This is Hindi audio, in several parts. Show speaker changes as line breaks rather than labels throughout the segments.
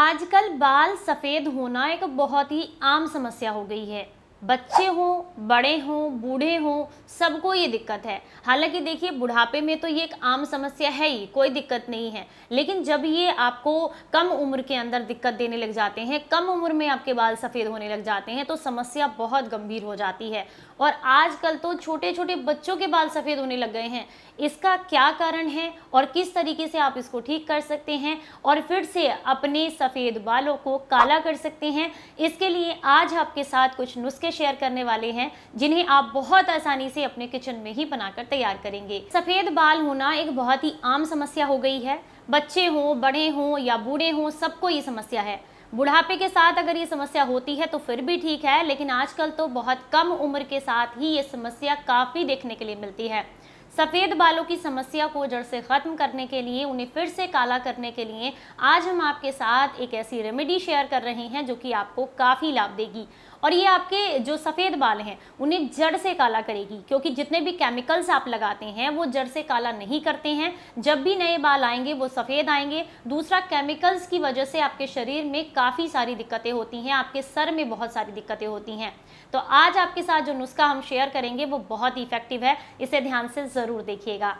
आजकल बाल सफ़ेद होना एक बहुत ही आम समस्या हो गई है। बच्चे हों, बड़े हों, बूढ़े हों, सबको ये दिक्कत है। हालांकि देखिए, बुढ़ापे में तो ये एक आम समस्या है ही, कोई दिक्कत नहीं है। लेकिन जब ये आपको कम उम्र के अंदर दिक्कत देने लग जाते हैं, कम उम्र में आपके बाल सफ़ेद होने लग जाते हैं, तो समस्या बहुत गंभीर हो जाती है। और आजकल तो छोटे छोटे बच्चों के बाल सफ़ेद होने लग गए हैं। इसका क्या कारण है और किस तरीके से आप इसको ठीक कर सकते हैं और फिर से अपने सफ़ेद बालों को काला कर सकते हैं, इसके लिए आज आपके साथ कुछ नुस्खे शेयर करने वाले हैं जिन्हें आप बहुत आसानी से अपने किचन में ही बनाकर तैयार करेंगे। सफ़ेद बाल होना एक बहुत ही आम समस्या हो गई है। बच्चे हों, बड़े हों या बूढ़े हों, सबको ये समस्या है। बुढ़ापे के साथ अगर ये समस्या होती है तो फिर भी ठीक है, लेकिन आजकल तो बहुत कम उम्र के साथ ही ये समस्या काफ़ी देखने के लिए मिलती है। सफ़ेद बालों की समस्या को जड़ से ख़त्म करने के लिए, उन्हें फिर से काला करने के लिए आज हम आपके साथ एक ऐसी रेमेडी शेयर कर रहे हैं जो कि आपको काफ़ी लाभ देगी। और ये आपके जो सफ़ेद बाल हैं उन्हें जड़ से काला करेगी, क्योंकि जितने भी केमिकल्स आप लगाते हैं वो जड़ से काला नहीं करते हैं। जब भी नए बाल आएंगे वो सफ़ेद आएंगे। दूसरा, केमिकल्स की वजह से आपके शरीर में काफ़ी सारी दिक्कतें होती हैं, आपके सर में बहुत सारी दिक्कतें होती हैं। तो आज आपके साथ जो नुस्खा हम शेयर करेंगे वो बहुत ही इफेक्टिव है, इसे ध्यान से ज़रूर देखिएगा।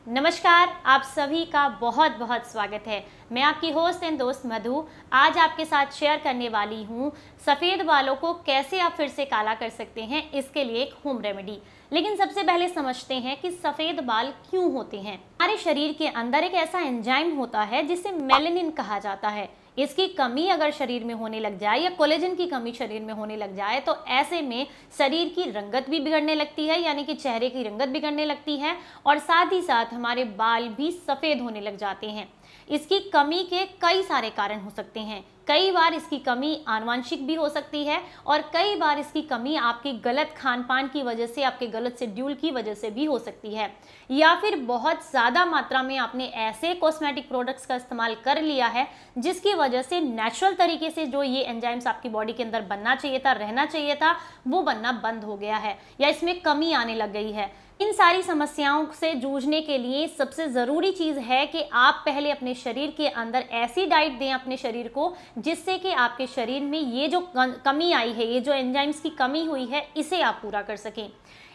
नमस्कार, आप सभी का बहुत बहुत स्वागत है। मैं आपकी होस्ट एंड दोस्त मधु आज आपके साथ शेयर करने वाली हूँ सफ़ेद बालों को कैसे आप फिर से काला कर सकते हैं, इसके लिए एक होम रेमेडी। लेकिन सबसे पहले समझते हैं कि सफ़ेद बाल क्यों होते हैं। हमारे शरीर के अंदर एक ऐसा एंजाइम होता है जिसे मेलानिन कहा जाता है। इसकी कमी अगर शरीर में होने लग जाए या कोलेजन की कमी शरीर में होने लग जाए तो ऐसे में शरीर की रंगत भी बिगड़ने लगती है, यानी कि चेहरे की रंगत बिगड़ने लगती है और साथ ही साथ हमारे बाल भी सफ़ेद होने लग जाते हैं। इसकी कमी के कई सारे कारण हो सकते हैं। कई बार इसकी कमी आनुवंशिक भी हो सकती है और कई बार इसकी कमी आपकी गलत खान पान की वजह से, आपके गलत शेड्यूल की वजह से भी हो सकती है, या फिर बहुत ज़्यादा मात्रा में आपने ऐसे कॉस्मेटिक प्रोडक्ट्स का इस्तेमाल कर लिया है जिसकी वजह से नेचुरल तरीके से जो ये एंजाइम्स आपकी बॉडी के अंदर बनना चाहिए था, रहना चाहिए था, वो बनना बंद हो गया है या इसमें कमी आने लग गई है। इन सारी समस्याओं से जूझने के लिए सबसे ज़रूरी चीज़ है कि आप पहले अपने शरीर के अंदर ऐसी डाइट दें अपने शरीर को जिससे कि आपके शरीर में ये जो कमी आई है, ये जो एंजाइम्स की कमी हुई है, इसे आप पूरा कर सकें।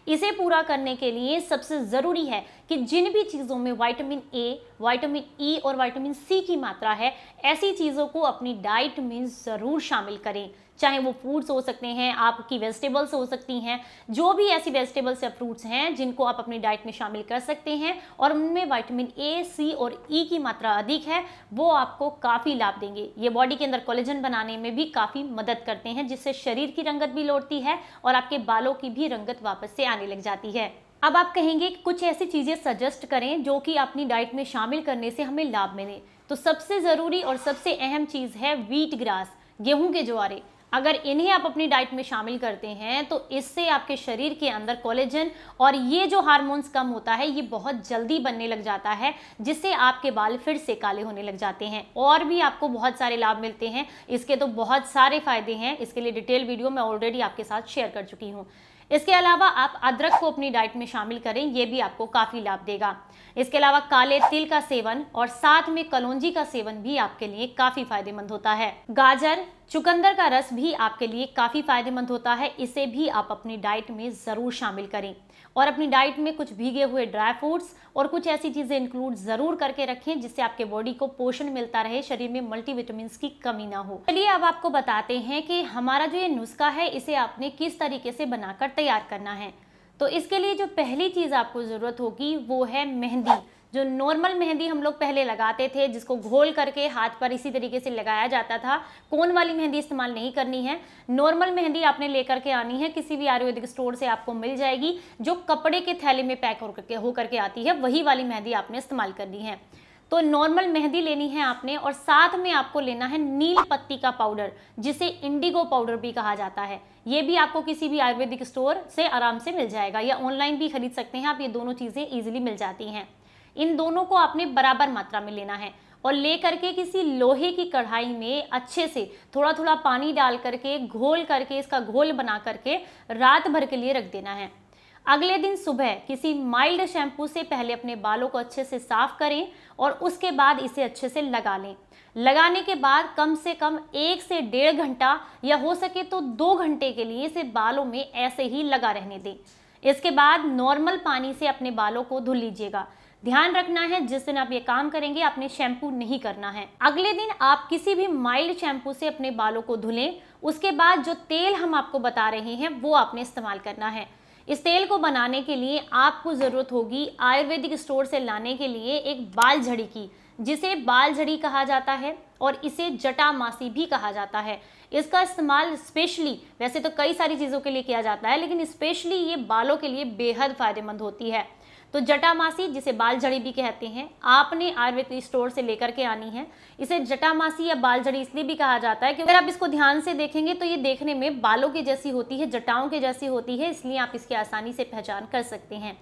इसे पूरा करने के लिए सबसे ज़रूरी है कि जिन भी चीज़ों में विटामिन ए, विटामिन ई और विटामिन सी की मात्रा है, ऐसी चीज़ों को अपनी डाइट में ज़रूर शामिल करें। चाहे वो फ्रूट्स हो सकते हैं, आपकी वेजिटेबल्स हो सकती हैं, जो भी ऐसी वेजिटेबल्स या फ्रूट्स हैं जिनको आप अपनी डाइट में शामिल कर सकते हैं और उनमें विटामिन ए, सी और ई की मात्रा अधिक है, वो आपको काफ़ी लाभ देंगे। ये बॉडी के अंदर कोलेजन बनाने में भी काफ़ी मदद करते हैं, जिससे शरीर की रंगत भी लौटती है और आपके बालों की भी रंगत वापस से आने लग जाती है। अब आप कहेंगे कि कुछ ऐसी चीज़ें सजेस्ट करें जो कि अपनी डाइट में शामिल करने से हमें लाभ मिले। तो सबसे ज़रूरी और सबसे अहम चीज़ है व्हीट ग्रास, गेहूं के ज्वारे। अगर इन्हें आप अपनी डाइट में शामिल करते हैं तो इससे आपके शरीर के अंदर कोलेजन और ये जो हार्मोन्स कम होता है ये बहुत जल्दी बनने लग जाता है, जिससे आपके बाल फिर से काले होने लग जाते हैं। और भी आपको बहुत सारे लाभ मिलते हैं, इसके तो बहुत सारे फायदे हैं। इसके लिए डिटेल वीडियो मैं ऑलरेडी आपके साथ शेयर कर चुकी हूँ। इसके अलावा आप अदरक को अपनी डाइट में शामिल करें, ये भी आपको काफ़ी लाभ देगा। इसके अलावा काले तिल का सेवन और साथ में कलौंजी का सेवन भी आपके लिए काफ़ी फायदेमंद होता है। गाजर, चुकंदर का रस भी आपके लिए काफ़ी फायदेमंद होता है, इसे भी आप अपनी डाइट में ज़रूर शामिल करें। और अपनी डाइट में कुछ भीगे हुए ड्राई फ्रूट्स और कुछ ऐसी चीज़ें इंक्लूड ज़रूर करके रखें जिससे आपके बॉडी को पोषण मिलता रहे, शरीर में मल्टीविटामिन्स की कमी ना हो। चलिए अब आपको बताते हैं कि हमारा जो ये नुस्खा है इसे आपने किस तरीके से बनाकर तैयार करना है। तो इसके लिए जो पहली चीज़ आपको ज़रूरत होगी वो है मेहंदी। जो नॉर्मल मेहंदी हम लोग पहले लगाते थे, जिसको घोल करके हाथ पर इसी तरीके से लगाया जाता था, कोन वाली मेहंदी इस्तेमाल नहीं करनी है। नॉर्मल मेहंदी आपने लेकर के आनी है, किसी भी आयुर्वेदिक स्टोर से आपको मिल जाएगी, जो कपड़े के थैले में पैक होकर के आती है, वही वाली मेहंदी आपने इस्तेमाल करनी है। तो नॉर्मल मेहंदी लेनी है आपने और साथ में आपको लेना है नील पत्ती का पाउडर, जिसे इंडिगो पाउडर भी कहा जाता है। ये भी आपको किसी भी आयुर्वेदिक स्टोर से आराम से मिल जाएगा या ऑनलाइन भी खरीद सकते हैं आप, ये दोनों चीज़ें ईजिली मिल जाती हैं। इन दोनों को आपने बराबर मात्रा में लेना है और ले करके किसी लोहे की कढ़ाई में अच्छे से थोड़ा थोड़ा पानी डाल करके घोल करके इसका घोल बना करके रात भर के लिए रख देना है। अगले दिन सुबह किसी माइल्ड शैम्पू से पहले अपने बालों को अच्छे से साफ करें और उसके बाद इसे अच्छे से लगा लें। लगाने के बाद कम से कम 1 से 1.5 घंटा या हो सके तो 2 घंटे के लिए इसे बालों में ऐसे ही लगा रहने दें। इसके बाद नॉर्मल पानी से अपने बालों को धुल लीजिएगा। ध्यान रखना है जिस दिन आप ये काम करेंगे आपने शैम्पू नहीं करना है। अगले दिन आप किसी भी माइल्ड शैम्पू से अपने बालों को धुलें। उसके बाद जो तेल हम आपको बता रहे हैं वो आपने इस्तेमाल करना है। इस तेल को बनाने के लिए आपको ज़रूरत होगी आयुर्वेदिक स्टोर से लाने के लिए एक बाल झड़ी की, जिसे बाल झड़ी कहा जाता है और इसे जटामासी भी कहा जाता है। इसका इस्तेमाल स्पेशली, वैसे तो कई सारी चीज़ों के लिए किया जाता है, लेकिन स्पेशली ये बालों के लिए बेहद फ़ायदेमंद होती है। तो जटामासी, जिसे बाल झड़ी भी कहते हैं, आपने आयुर्वेदिक स्टोर से लेकर के आनी है। इसे जटामासी या बाल झड़ी इसलिए भी कहा जाता है क्योंकि अगर आप इसको ध्यान से देखेंगे तो ये देखने में बालों के जैसी होती है, जटाओं के जैसी होती है, इसलिए आप इसकी आसानी से पहचान कर सकते हैं।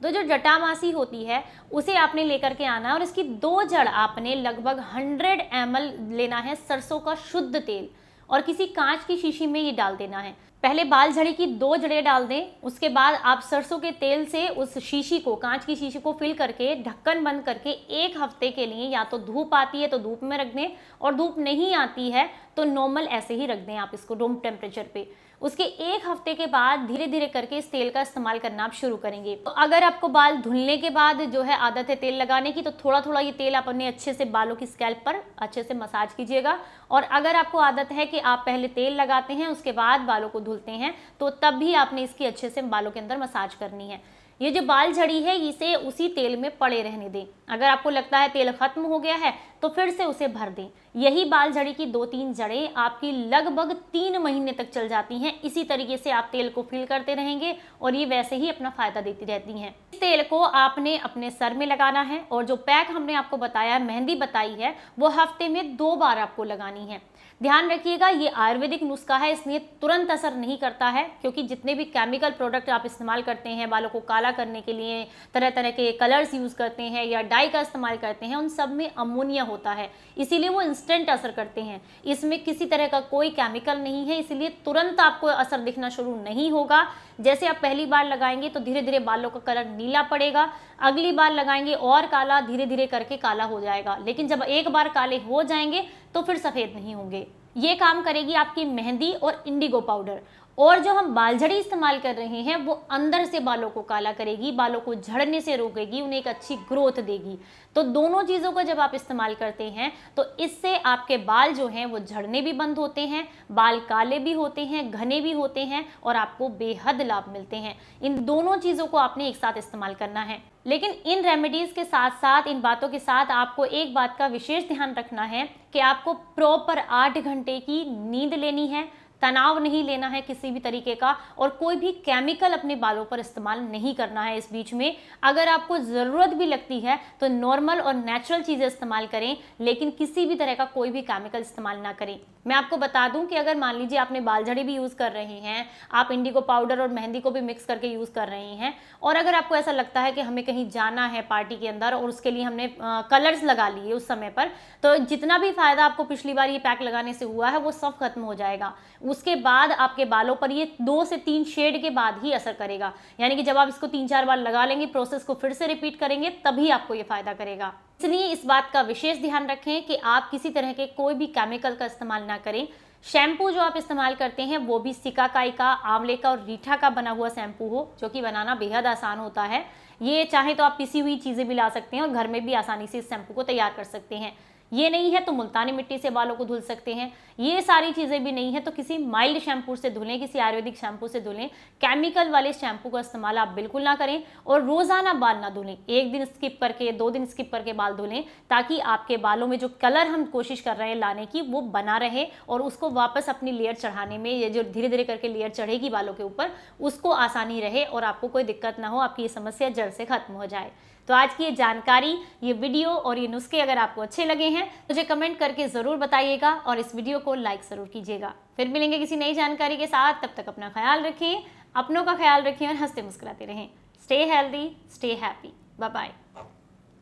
तो जो जटामासी होती है उसे आपने लेकर के आना है और इसकी 2 जड़ आपने लगभग 100 ml लेना है सरसों का शुद्ध तेल, और किसी कांच की शीशी में ये डाल देना है। पहले बाल झड़ी की 2 जड़ें डाल दें, उसके बाद आप सरसों के तेल से उस शीशी को, कांच की शीशी को फिल करके ढक्कन बंद करके 1 हफ्ते के लिए, या तो धूप आती है तो धूप में रख दें और धूप नहीं आती है तो नॉर्मल ऐसे ही रख दें आप इसको रूम टेम्परेचर पे। उसके 1 हफ्ते के बाद धीरे धीरे करके इस तेल का इस्तेमाल करना आप शुरू करेंगे। तो अगर आपको बाल धुलने के बाद जो है आदत है तेल लगाने की, तो थोड़ा थोड़ा ये तेल आप अपने अच्छे से बालों की स्कैल्प पर अच्छे से मसाज कीजिएगा। और अगर आपको आदत है कि आप पहले तेल लगाते हैं उसके बाद बालों को धुलते हैं, तो तब भी आपने इसकी अच्छे से बालों के अंदर मसाज करनी है। ये जो बाल झड़ी है इसे उसी तेल में पड़े रहने दें। अगर आपको लगता है तेल खत्म हो गया है तो फिर से उसे भर दें। यही बाल झड़ी की 2-3 जड़ें आपकी लगभग 3 महीने तक चल जाती हैं। इसी तरीके से आप तेल को फिल करते रहेंगे और ये वैसे ही अपना फायदा देती रहती हैं। इस तेल को आपने अपने सर में लगाना है और जो पैक हमने आपको बताया, मेहंदी बताई है, वो हफ्ते में 2 बार आपको लगानी है। ध्यान रखिएगा ये आयुर्वेदिक नुस्खा है, इसलिए तुरंत असर नहीं करता है, क्योंकि जितने भी केमिकल प्रोडक्ट आप इस्तेमाल करते हैं बालों को काला करने के लिए, तरह तरह के कलर्स यूज़ करते हैं या डाई का इस्तेमाल करते हैं, उन सब में अमोनिया होता है, इसीलिए वो इंस्टेंट असर करते हैं। इसमें किसी तरह का कोई केमिकल नहीं है, इसलिए तुरंत आपको असर दिखना शुरू नहीं होगा। जैसे आप पहली बार लगाएंगे तो धीरे धीरे बालों का कलर नीला पड़ेगा, अगली बार लगाएंगे और काला, धीरे धीरे करके काला हो जाएगा, लेकिन जब एक बार काले हो जाएंगे तो फिर सफ़ेद नहीं होंगे। ये काम करेगी आपकी मेहंदी और इंडिगो पाउडर। और जो हम बाल झड़ी इस्तेमाल कर रहे हैं वो अंदर से बालों को काला करेगी, बालों को झड़ने से रोकेगी, उन्हें एक अच्छी ग्रोथ देगी। तो दोनों चीज़ों को जब आप इस्तेमाल करते हैं तो इससे आपके बाल जो हैं वो झड़ने भी बंद होते हैं, बाल काले भी होते हैं, घने भी होते हैं और आपको बेहद लाभ मिलते हैं। इन दोनों चीज़ों को आपने एक साथ इस्तेमाल करना है। लेकिन इन रेमेडीज़ के साथ साथ, इन बातों के साथ आपको एक बात का विशेष ध्यान रखना है कि आपको प्रॉपर 8 घंटे की नींद लेनी है, तनाव नहीं लेना है किसी भी तरीके का, और कोई भी केमिकल अपने बालों पर इस्तेमाल नहीं करना है इस बीच में। अगर आपको ज़रूरत भी लगती है तो नॉर्मल और नेचुरल चीज़ें इस्तेमाल करें, लेकिन किसी भी तरह का कोई भी केमिकल इस्तेमाल ना करें। मैं आपको बता दूं कि अगर मान लीजिए आपने बाल झड़ी भी यूज़ कर रहे हैं, आप इंडिगो पाउडर और मेहंदी को भी मिक्स करके यूज़ कर रहे हैं, और अगर आपको ऐसा लगता है कि हमें कहीं जाना है पार्टी के अंदर और उसके लिए हमने कलर्स लगा लिए उस समय पर, तो जितना भी फ़ायदा आपको पिछली बार ये पैक लगाने से हुआ है वो सब खत्म हो जाएगा। उसके बाद आपके बालों पर ये 2 से 3 शेड के बाद ही असर करेगा, यानी कि जब आप इसको 3-4 बार लगा लेंगे, प्रोसेस को फिर से रिपीट करेंगे, तभी आपको ये फ़ायदा करेगा। इसलिए इस बात का विशेष ध्यान रखें कि आप किसी तरह के कोई भी केमिकल का इस्तेमाल ना करें। शैम्पू जो आप इस्तेमाल करते हैं वो भी सिकाकाई का, आंवले का और रीठा का बना हुआ शैम्पू हो, जो कि बनाना बेहद आसान होता है। ये चाहे तो आप पिसी हुई चीज़ें भी ला सकते हैं और घर में भी आसानी से इस शैम्पू को तैयार कर सकते हैं। ये नहीं है तो मुल्तानी मिट्टी से बालों को धुल सकते हैं। ये सारी चीज़ें भी नहीं है तो किसी माइल्ड शैम्पू से धुलें, किसी आयुर्वेदिक शैम्पू से धुलें। केमिकल वाले शैम्पू का इस्तेमाल आप बिल्कुल ना करें और रोज़ाना बाल ना धुलें। 1 दिन स्किप करके, 2 दिन स्किप करके बाल धुलें, ताकि आपके बालों में जो कलर हम कोशिश कर रहे हैं लाने की वो बना रहे और उसको वापस अपनी लेयर चढ़ाने में, ये जो धीरे धीरे करके लेयर चढ़ेगी बालों के ऊपर, उसको आसानी रहे और आपको कोई दिक्कत ना हो, आपकी ये समस्या जड़ से खत्म हो जाए। तो आज की ये जानकारी, ये वीडियो और ये नुस्खे अगर आपको अच्छे लगे हैं मुझे कमेंट करके ज़रूर बताइएगा और इस वीडियो को लाइक ज़रूर कीजिएगा। फिर मिलेंगे किसी नई जानकारी के साथ, तब तक अपना ख्याल रखें, अपनों का ख्याल रखें और हंसते मुस्कुराते रहें। Stay healthy, stay happy. Bye bye,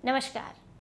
नमस्कार।